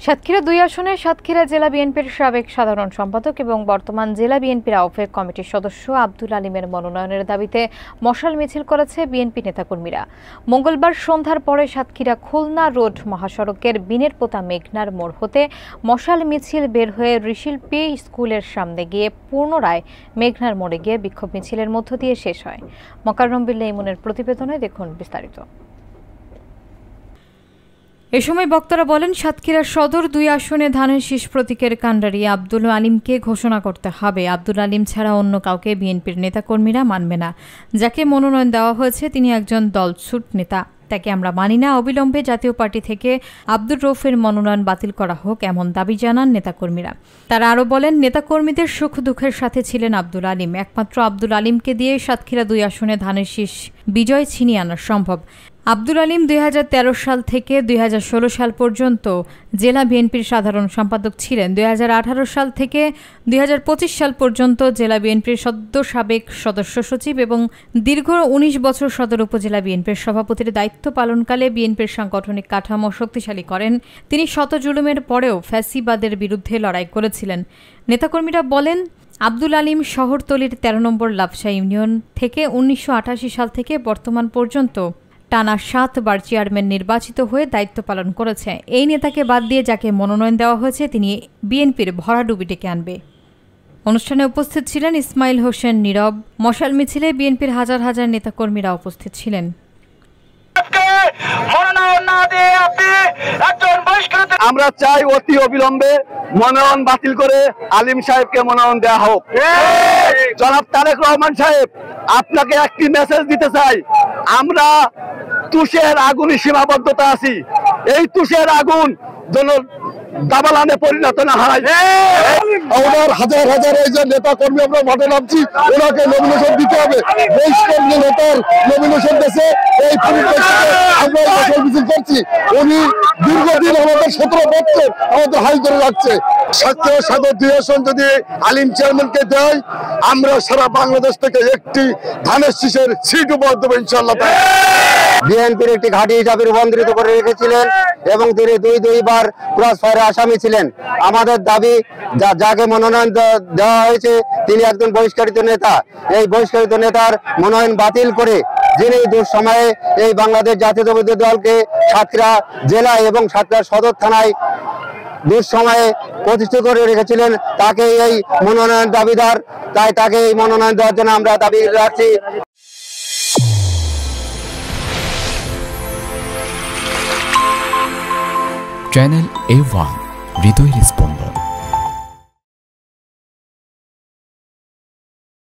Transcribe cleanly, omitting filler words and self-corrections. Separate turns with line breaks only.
সাতক্ষীরা ২ আসনে সাতক্ষীরা জেলা বিএনপির সাবেক সাধারণ সম্পাদক এবং বর্তমান জেলা বিএনপির আহ্বায়ক কমিটির সদস্য আব্দুল আলিমের মনোনয়নের দাবিতে মশাল মিছিল করেছে বিএনপি নেতাকর্মীরা। মঙ্গলবার সন্ধ্যার পরে সাতক্ষীরা খুলনা রোড মহাসড়কের বিনেরপোতা মেঘনার মোড় হতে মশাল মিছিল বের হয়ে ঋষিল্পী স্কুলের সামনে গিয়ে পুনরায় মেঘনার মোড়ে গিয়ে বিক্ষোভ মিছিলের মধ্য দিয়ে শেষ হয়। মোকাররম বিল্লাহ ইমনের প্রতিবেদনে দেখুন বিস্তারিত। এ সময় বক্তারা বলেন, সাতক্ষীরা সদর ২ আসনে ধানের শীষ প্রতীকের কাণ্ডারি আব্দুল আলিমকে ঘোষণা করতে হবে। আব্দুল আলিম ছাড়া অন্য কাউকে বিএনপির নেতাকর্মীরা মানবে না। যাকে মনোনয়ন দেওয়া হয়েছে তিনি একজন দলছুট নেতা, তাকে আমরা মানি না। অবিলম্বে জাতীয় পার্টি থেকে আব্দুর রৌফের মনোনয়ন বাতিল করা হোক, এমন দাবি জানান নেতাকর্মীরা। তারা আরও বলেন, নেতাকর্মীদের সুখ দুঃখের সাথে ছিলেন আব্দুল আলিম। একমাত্র আব্দুল আলিমকে দিয়ে সাতক্ষীরা ২ আসনে ধানের শীষ বিজয় ছিনিয়ে আনা সম্ভব। আব্দুল আলিম ২০১৩ সাল থেকে ২০১৬ সাল পর্যন্ত জেলা বিএনপির সাধারণ সম্পাদক ছিলেন। ২০১৮ সাল থেকে ২০২৫ সাল পর্যন্ত জেলা বিএনপির সাবেক সদস্য সচিব এবং দীর্ঘ ১৯ বছর সদর উপজেলা বিএনপির সভাপতির দায়িত্ব পালনকালে বিএনপির সাংগঠনিক কাঠামো শক্তিশালী করেন। তিনি শত জুলুমের পরেও ফ্যাসিবাদের বিরুদ্ধে লড়াই করেছিলেন। নেতাকর্মীরা বলেন, আব্দুল আলিম শহরতলির ১৩ নম্বর লাফসা ইউনিয়ন থেকে ১৯৮৮ সাল থেকে বর্তমান পর্যন্ত টানা ৭ বার চেয়ারম্যান নির্বাচিত হয়ে দায়িত্ব পালন করেছে। এই নেতাকে বাদ দিয়ে যাকে মনোনয়ন দেওয়া হয়েছে তিনি বিএনপির ভরাডুবি ডেকে আনবে। অনুষ্ঠানে উপস্থিত ছিলেন ইসমাইল হোসেন নীরব। মশাল মিছিলে বিএনপির হাজার হাজার নেতাকর্মীরা উপস্থিত ছিলেন।
আমরা চাই অতি অবিলম্বে মনোনয়ন বাতিল করে আলিম সাহেবকে মনোনয়ন দেওয়া হোক। জনাব তারেক রহমান সাহেব, আপনাকে একটি মেসেজ দিতে চাই, আমরা তুষের আগুনে সীমাবদ্ধতা আছি। এই তুষের আগুন যেন দাবালানে পরিণত না হয়।
আমাদের হাজার হাজার এই যে নেতা কর্মী আমরা মাঠে নামছি, ওনাকে নমিনেশন দিতে হবে। নেতার নমিনেশন দিয়েছে, এই আমরা মশাল মিছিল করছি। উনি দীর্ঘদিন আমাদের ১৭ বছর আমাদের হাই করে রাখছে। সাতক্ষীরা সদর ২ আসন যদি আলিম চেয়ারম্যানকে দেয়, আমরা সারা বাংলাদেশ থেকে একটি ধানের শীষের সিট উপহার দেবো ইনশাল্লাহ।
বিএনপির একটি ঘাঁটি হিসাবে রূপান্তরিত করে রেখেছিলেন এবং তিনি দুইবার ক্রস ফায়ারে আসামি ছিলেন। আমাদের দাবি, যাকে মনোনয়ন দেওয়া হয়েছে তিনি একজন বহিষ্কারিত নেতা। এই বহিষ্কারিত নেতার মনোনয়ন বাতিল করে যিনি দুঃসময়ে এই বাংলাদেশ জাতীয়তাবাদী দলকে সাতক্ষীরা জেলা এবং সাতক্ষীরা সদর থানায় দুঃসময়ে প্রতিষ্ঠিত করে রেখেছিলেন, তাকে এই মনোনয়ন দাবিদার। তাই তাকে এই মনোনয়ন দেওয়ার জন্য আমরা দাবি রাখছি।
চ্যানেল A1 হৃদয়ের স্পন্দন।